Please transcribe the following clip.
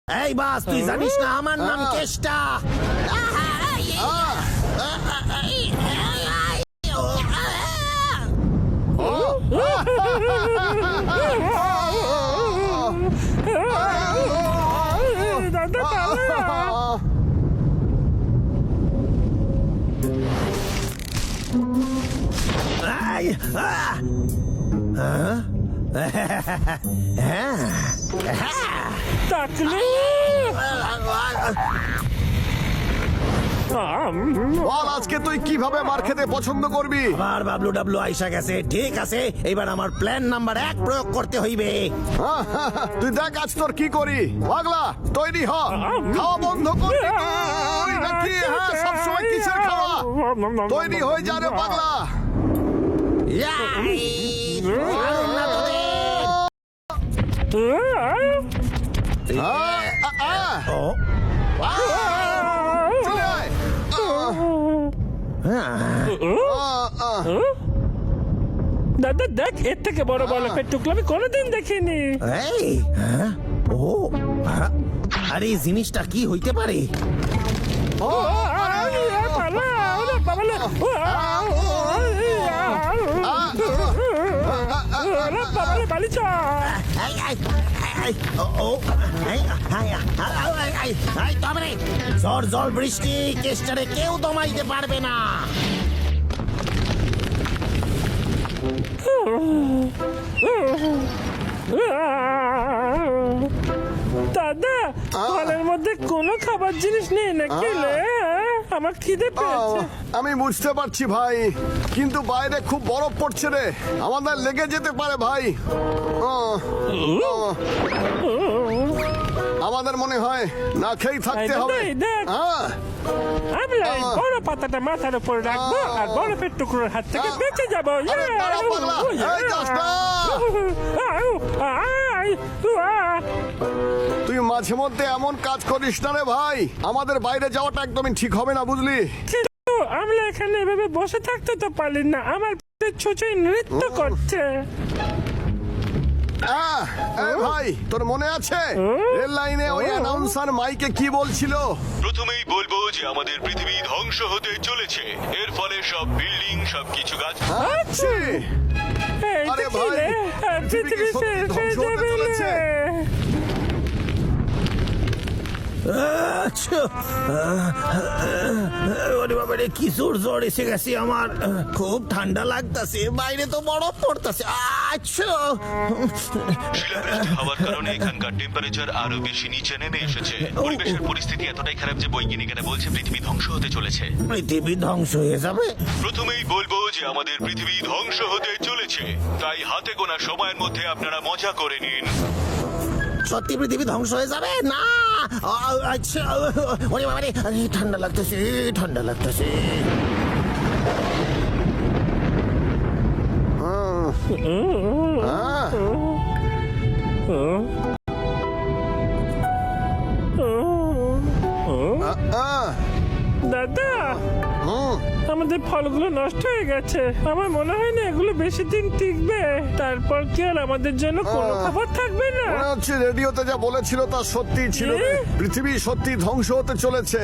এই বাস, তুই জানিস না আমার নাম কেষ্টা? বল আজকে তুই কিভাবে মার খেতে পছন্দ করবি? আবার বাবলু ডাবলু আইসা গেছে। ঠিক আছে, এবার আমার প্ল্যান নাম্বার 1 প্রয়োগ করতে হইবে। তুই দেখ আজ তোর কি করি। পাগলা তৈরি হ, খাওয়া বন্ধ করবি তুই নাকি? হ্যাঁ, সবসময় কিসের খাওয়া? তৈরি হয়ে যা রে পাগলা। চলে আয়। দাদা দেখ, এর থেকে বড় বরফের টুকরো আমি কোনোদিন দেখিনি। এই, ও, আরে এই জিনিসটা কি হইতে পারে? ঝড় জল বৃষ্টি কেষ্টারে কেউ দমাইতে পারবে না। দাদা, ফলের মধ্যে কোনো খাবার জিনিস নেই নাকি? আমার খিদে পেয়েছে। আমি বুঝতে পারছি ভাই, কিন্তু বাইরে খুব বরফ পড়ছে রে, আমাদের লেগে যেতে পারে ভাই। আমাদের মনে হয় না খেয়ে থাকতে হবে। আমি এই বড় পাতাটা মাথার উপর রাখবো আর বরফের টুকরোর হাত থেকে বেঁচে যাবো। তুই মাঝে মধ্যে এমন কাজ করিস না রে ভাই, আমাদের বাইরে যাওয়াটা একদমই ঠিক হবে না, বুঝলি? আমরা এখানে এভাবে বসে থাকতে তো পারি না, আমার ছুঁচুই নৃত্য করছে। ভাই তোর মনে আছে রেল লাইনে ওই অ্যানাউন্সার মাইকে কি বলছিল? প্রথমেই বলবো যে আমাদের পৃথিবী ধ্বংস হতে চলেছে, এর ফলে সব বিল্ডিং সবকিছু গাছ। আরে ভাই, পৃথিবী শেষ হয়ে যাবে। ওরে বাবা রে, কি জোর জ্বর এসে গেছে আমার। খুব ঠান্ডা লাগতেছে, বাইরে তো বরফ পড়তেছে। শিলাবৃষ্টি হওয়ার কারণে এখানকার টেম্পারেচার আরো বেশি নিচে নেমে এসেছে। পরিবেশের পরিস্থিতি এতটাই খারাপ যে বৈজ্ঞানিকেরা বলছে পৃথিবী ধ্বংস হতে চলেছে। পৃথিবী ধ্বংস হয়ে যাবে? প্রথমেই বলবো যে আমাদের পৃথিবী ধ্বংস হতে চলেছে, তাই হাতে গোনা সময়ের মধ্যে আপনারা মজা করে নিন। সত্যি পৃথিবী ধ্বংস হয়ে যাবে? না, আচ্ছা, ওরে বাবা রে, ঠান্ডা লাগতেছে, ঠান্ডা লাগতেছে। দাদা, আমাদের ফলগুলো নষ্ট হয়ে গেছে। আমার মনে হয় না এগুলো বেশি দিন টিকবে। তারপর কি আর আমাদের জন্য কোনো খাবার থাকবে না? মনে হচ্ছে রেডিওতে যা বলেছিল তা সত্যি ছিল, পৃথিবী সত্যি ধ্বংস হতে চলেছে।